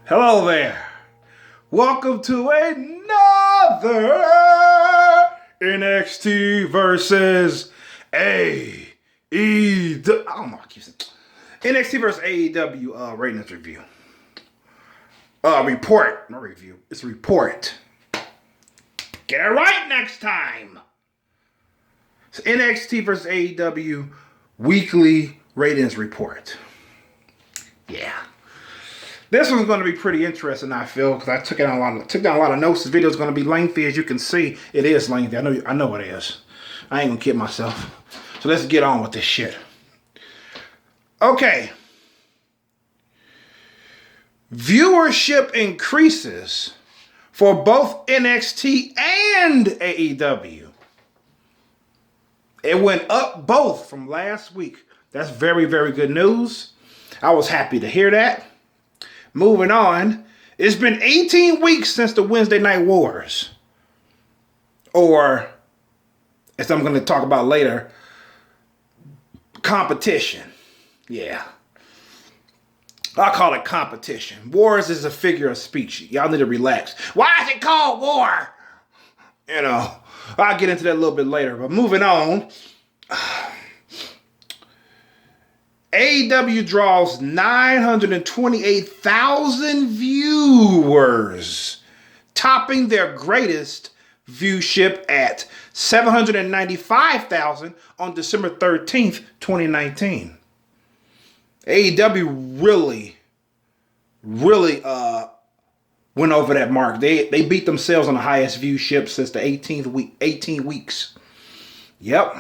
Hello there. Welcome to another NXT versus AEW. I don't know. I keep saying NXT versus AEW ratings review. Report. Not review. It's a report. Get it right next time. It's NXT versus AEW weekly ratings report. Yeah. This one's going to be pretty interesting, I feel, because I took down a lot of notes. This video is going to be lengthy, as you can see. It is lengthy. I know it is. I ain't gonna kid myself. So let's get on with this shit. Okay. Viewership increases for both NXT and AEW. It went up both from last week. That's very, very good news. I was happy to hear that. Moving on, it's been 18 weeks since the Wednesday Night Wars. Or, as I'm going to talk about later, competition. Yeah. I call it competition. Wars is a figure of speech. Y'all need to relax. Why is it called war? You know, I'll get into that a little bit later. But moving on. AEW draws 928,000 viewers, topping their greatest viewership at 795,000 on December 13th, 2019. AEW really went over that mark. They beat themselves on the highest viewership since the 18 weeks. Yep.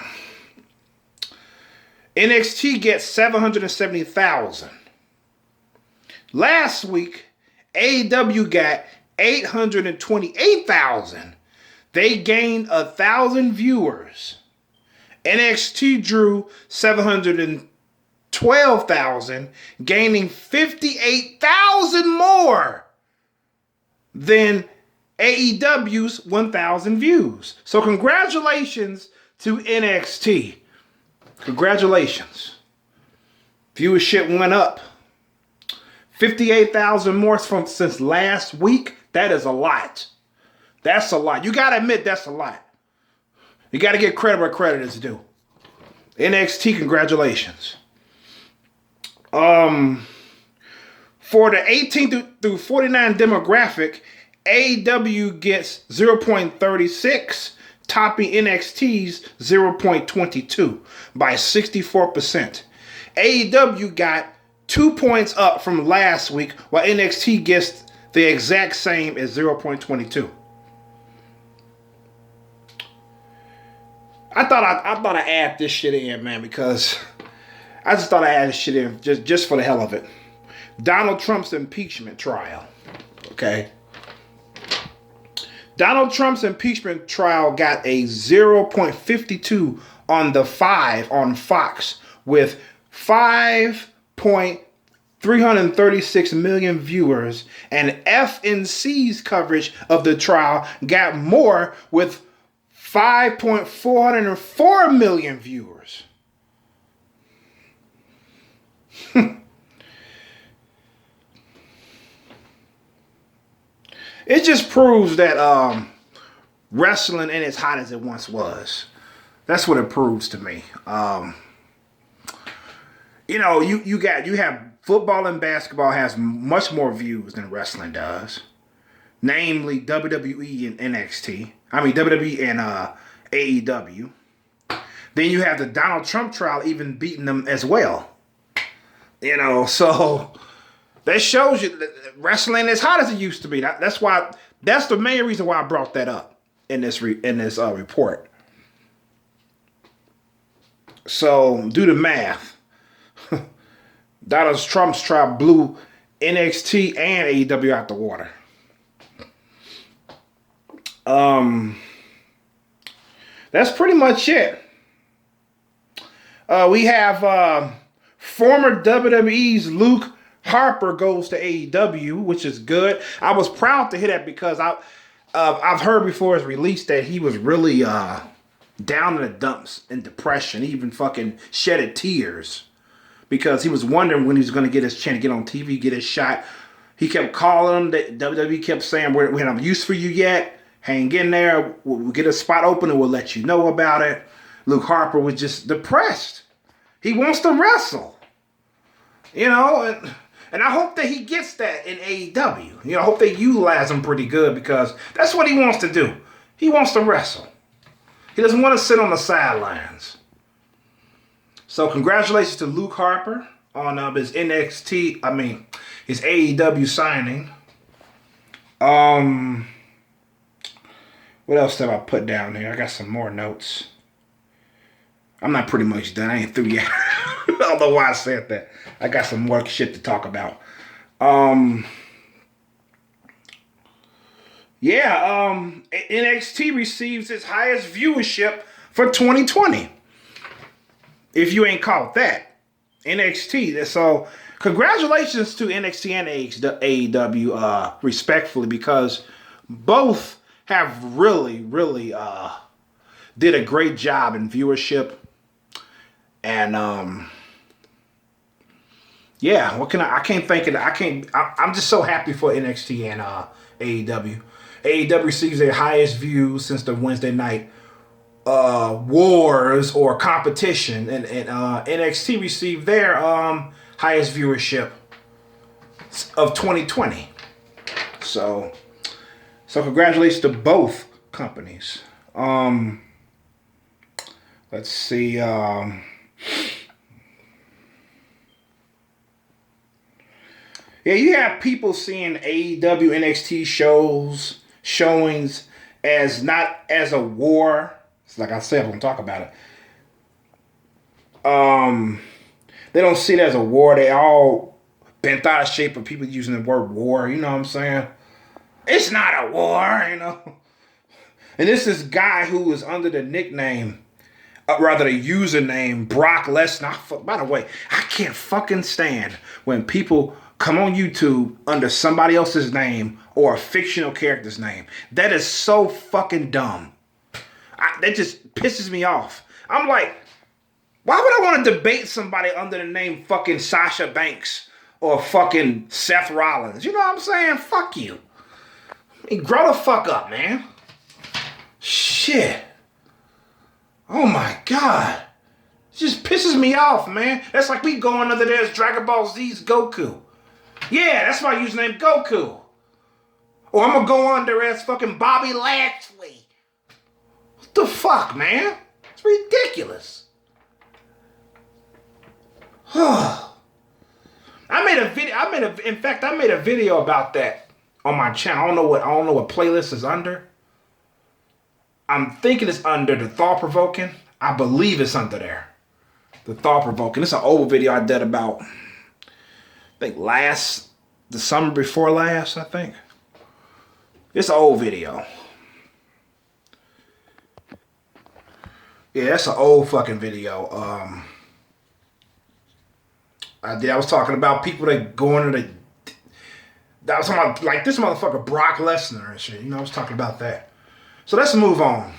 NXT gets 770,000. Last week, AEW got 828,000. They gained 1,000 viewers. NXT drew 712,000, gaining 58,000 more than AEW's 1,000 views. So congratulations to NXT. Congratulations. Viewership went up. 58,000 more since last week. That is a lot. That's a lot. You got to admit that's a lot. You got to get credit where credit is due. NXT, congratulations. For the 18 through 49 demographic, AEW gets 0.36, topping NXT's 0.22 by 64%. AEW got 2 points up from last week, while NXT gets the exact same as 0.22. I thought I'd add this shit in, man, because I just thought I'd add this shit in just for the hell of it. Donald Trump's impeachment trial. Okay. Donald Trump's impeachment trial got a 0.52 on the 5 on Fox with 5.336 million viewers, and FNC's coverage of the trial got more with 5.404 million viewers. It just proves that wrestling ain't as hot as it once was. That's what it proves to me. You know, you have football and basketball has much more views than wrestling does. Namely WWE and NXT. I mean WWE and AEW. Then you have the Donald Trump trial even beating them as well. You know, so that shows you that wrestling as hot as it used to be. That's the main reason why I brought that up in this report. So do the math. Donald Trump's trial blew NXT and AEW out the water. That's pretty much it. We have former WWE's Luke Harper goes to AEW, which is good. I was proud to hear that because I've heard before his release that he was really down in the dumps in depression. He even fucking shedded tears because he was wondering when he was going to get his chance to get on TV, get his shot. He kept calling them. WWE kept saying, we don't have use for you yet. Hang in there. We'll get a spot open and we'll let you know about it. Luke Harper was just depressed. He wants to wrestle. You know, and I hope that he gets that in AEW. You know, I hope they utilize him pretty good because that's what he wants to do. He wants to wrestle. He doesn't want to sit on the sidelines. So congratulations to Luke Harper on his his AEW signing. What else did I put down here? I got some more notes. I'm not pretty much done. I ain't through yet. I don't know why I said that. I got some more shit to talk about. NXT receives its highest viewership for 2020. If you ain't caught that. NXT. So, congratulations to NXT and AEW, respectfully, because both have really did a great job in viewership. And, what can I can't think of it. I'm just so happy for NXT and AEW. AEW receives their highest views since the Wednesday night wars or competition, and NXT received their highest viewership of 2020. So congratulations to both companies. Let's see. You have people seeing AEW NXT showings as not as a war. It's like I said, I'm gonna talk about it. They don't see it as a war. They all bent out of shape of people using the word war. You know what I'm saying? It's not a war, you know. And this is guy who is under the nickname, rather the username Brock Lesnar. By the way, I can't fucking stand when people come on YouTube under somebody else's name or a fictional character's name. That is so fucking dumb. That just pisses me off. I'm like, why would I want to debate somebody under the name fucking Sasha Banks or fucking Seth Rollins? You know what I'm saying? Fuck you. I mean, grow the fuck up, man. Shit. Oh my God. It just pisses me off, man. That's like me going under there as Dragon Ball Z's Goku. Yeah, that's my username, Goku. Or I'm gonna go under as fucking Bobby Lashley. What the fuck, man? It's ridiculous. I made a video about that on my channel. I don't know what playlist is under. I'm thinking it's under the Thought Provoking. I believe it's under there. The Thought Provoking. It's an old video I did about, I think the summer before last, I think. It's an old video. Yeah, that's an old fucking video. I was talking about people that go into the... I was talking about, like, this motherfucker Brock Lesnar and shit. You know, I was talking about that. So let's move on.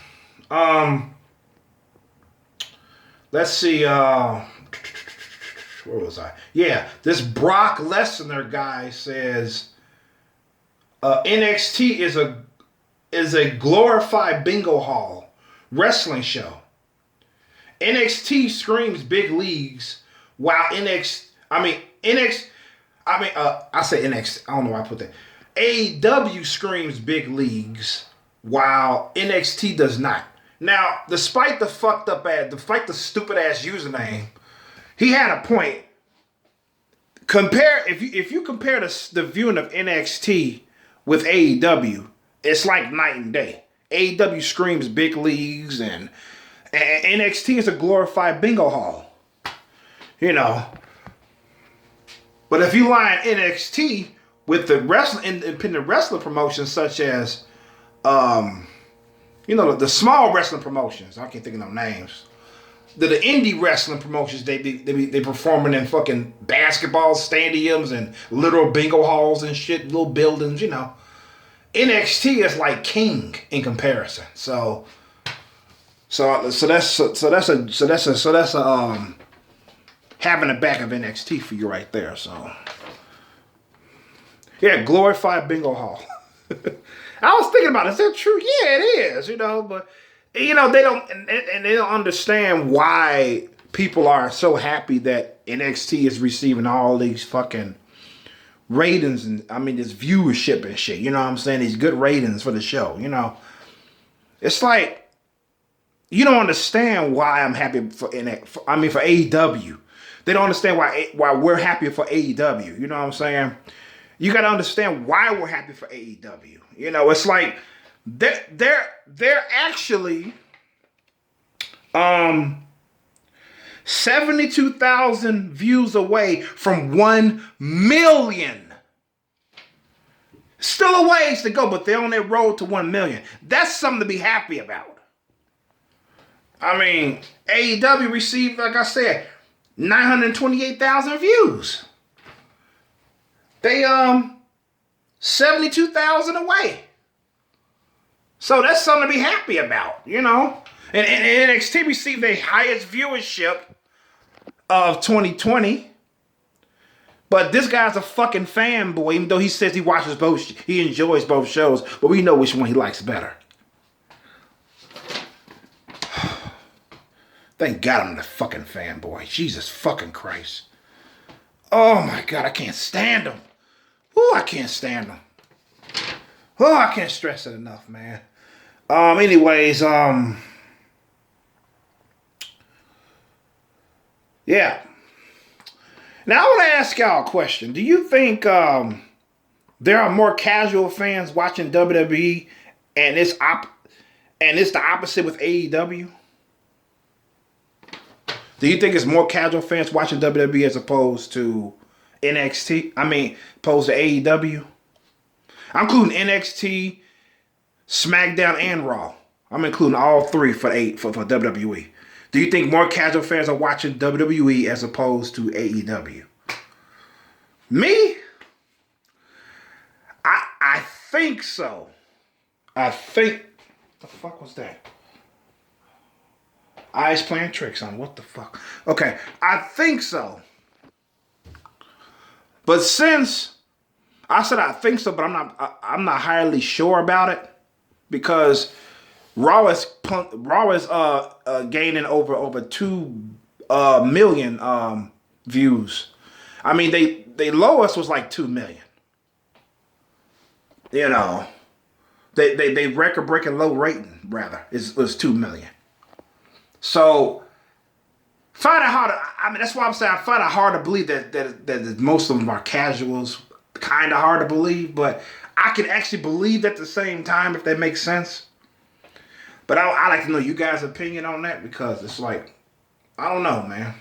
Let's see. Where was I? Yeah, this Brock Lesnar guy says NXT is a glorified bingo hall wrestling show. NXT screams big leagues while I say NXT. I don't know why I put that. AEW screams big leagues while NXT does not. Now, despite the despite the stupid ass username, he had a point. If you compare the viewing of NXT with AEW, it's like night and day. AEW screams big leagues and NXT is a glorified bingo hall. You know. But if you line NXT with the independent wrestling promotions such as the small wrestling promotions, I can't think of no names. The indie wrestling promotions, they performing in fucking basketball stadiums and literal bingo halls and shit, little buildings, you know. NXT is like king in comparison. So that's having the back of NXT for you right there. So Yeah, glorified bingo hall. I was thinking about it. Is that true? Yeah, it is. But they don't and they don't understand why people are so happy that NXT is receiving all these fucking ratings and this viewership and shit. You know what I'm saying? These good ratings for the show. It's like you don't understand why I'm happy for AEW. They don't understand why we're happy for AEW. You know what I'm saying? You got to understand why we're happy for AEW. It's like they're actually 72,000 views away from 1 million. Still a ways to go, but they're on their road to 1 million. That's something to be happy about. AEW received, like I said, 928,000 views. They 72,000 away. So that's something to be happy about, And NXT received their highest viewership of 2020. But this guy's a fucking fanboy, even though he says he watches both, he enjoys both shows, but we know which one he likes better. Thank God I'm the fucking fanboy. Jesus fucking Christ. Oh my God, I can't stand him. Oh, I can't stand him. Oh, I can't stress it enough, man. Anyways, yeah. Now I want to ask y'all a question. Do you think there are more casual fans watching WWE and it's the opposite with AEW? Do you think it's more casual fans watching WWE as opposed to NXT? Opposed to AEW? I'm including NXT, SmackDown, and Raw. I'm including all three for WWE. Do you think more casual fans are watching WWE as opposed to AEW? Me? I think so. I think... What the fuck was that? Eyes playing tricks on what the fuck? Okay, I think so. But since I said I think so, but I'm not highly sure about it because Raw is gaining over 2 million views. They lowest was like 2 million. They record breaking low rating rather was 2 million. So, find it hard. That's why I'm saying I find it hard to believe that most of them are casuals. Kind of hard to believe, but I can actually believe at the same time if that makes sense. But I like to know you guys' opinion on that because it's like, I don't know, man.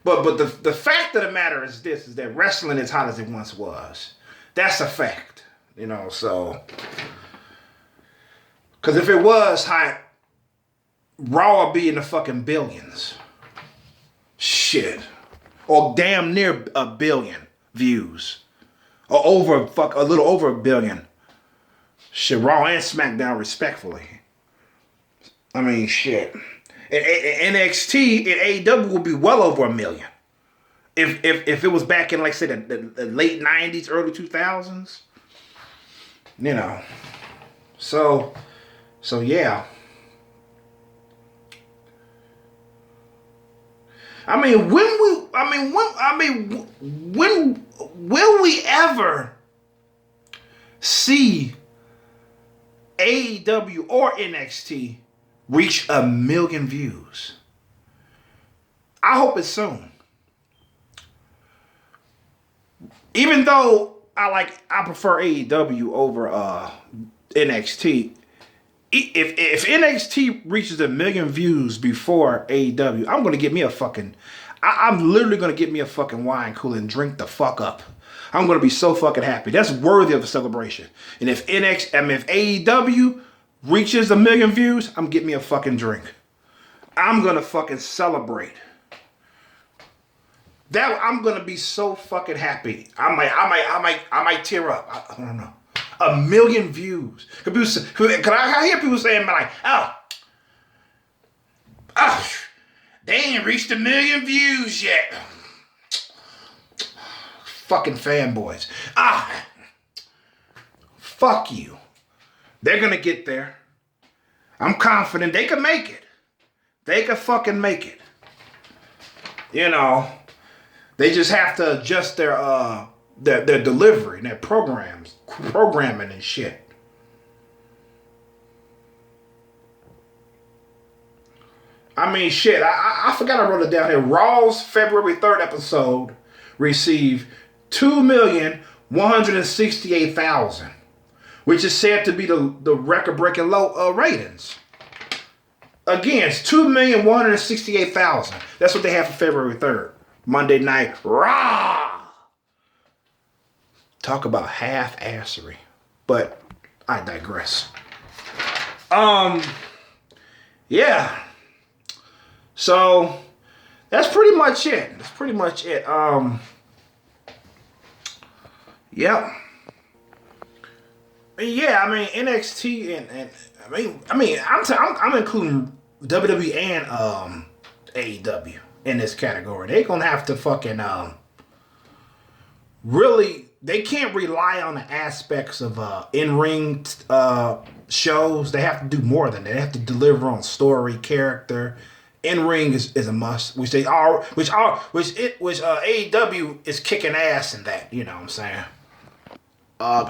But the fact of the matter is this, is that wrestling is hot as it once was. That's a fact, so. Because if it was hot, Raw would be in the fucking billions. Shit. Or damn near 1 billion views. Or a little over 1 billion. Shit, Raw and SmackDown respectfully. Shit. And NXT and AEW will be well over 1 million. If it was back in, like, say, the late 90s, early 2000s. So yeah. When will we ever see AEW or NXT reach 1 million views? I hope it's soon. Even though I prefer AEW over NXT. If NXT reaches 1 million views before AEW, I'm gonna get me a fucking. I'm literally gonna get me a fucking wine cooler and drink the fuck up. I'm gonna be so fucking happy. That's worthy of a celebration. And if AEW reaches 1 million views, I'm getting me a fucking drink. I'm gonna fucking celebrate. I'm gonna be so fucking happy. I might tear up. I don't know. 1 million views. Can I hear people saying like, they ain't reached 1 million views yet. fucking fanboys. Fuck you. They're gonna get there. I'm confident they can make it. They can fucking make it. You know, they just have to adjust their delivery and their programming and shit. I mean, shit, I forgot I wrote it down here. Raw's February 3rd episode received 2,168,000, which is said to be the record-breaking low ratings. Again, it's 2,168,000. That's what they have for February 3rd. Monday Night Raw. Talk about half-assery. But I digress. Yeah. So that's pretty much it. Yep. Yeah, I mean NXT and I'm including WWE and AEW in this category. They're gonna have to fucking really. They can't rely on the aspects of in-ring shows. They have to do more than that. They have to deliver on story, character. In-ring is a must, which AEW is kicking ass in that. You know what I'm saying?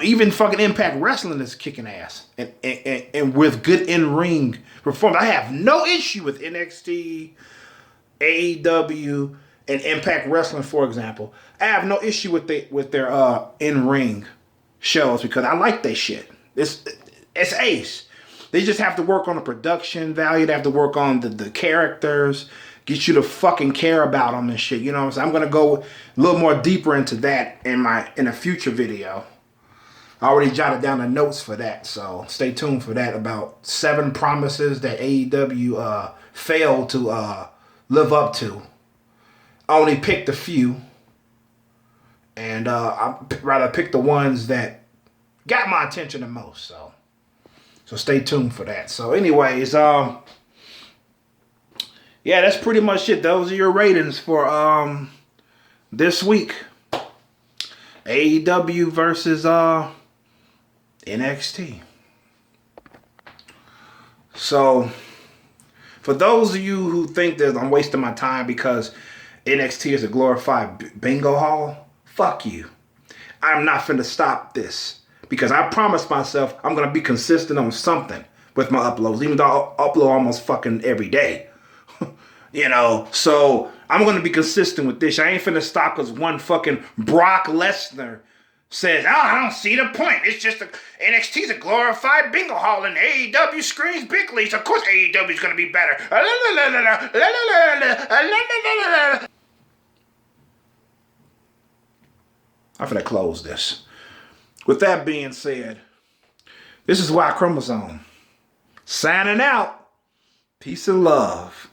Even fucking Impact Wrestling is kicking ass and with good in-ring performance. I have no issue with NXT, AEW, and Impact Wrestling, for example. I have no issue with their in-ring shows because I like their shit. It's ace. They just have to work on the production value. They have to work on the characters, get you to fucking care about them and shit. You know what I'm saying? I'm gonna go a little more deeper into that in a future video. I already jotted down the notes for that, so stay tuned for that. About 7 promises that AEW failed to live up to. I only picked a few, and I'd rather pick the ones that got my attention the most. So stay tuned for that. So anyways, yeah, that's pretty much it. Those are your ratings for this week. AEW versus NXT. So, for those of you who think that I'm wasting my time because NXT is a glorified bingo hall, fuck you. I'm not finna stop this because I promised myself I'm gonna be consistent on something with my uploads, even though I upload almost fucking every day. You know, so I'm gonna be consistent with this. I ain't finna stop because one fucking Brock Lesnar says, I don't see the point. It's just NXT's a glorified bingo hall and AEW screams big leagues. Of course AEW's going to be better. I'm finna close this. With that being said, this is Y Chromosome. Signing out. Peace and love.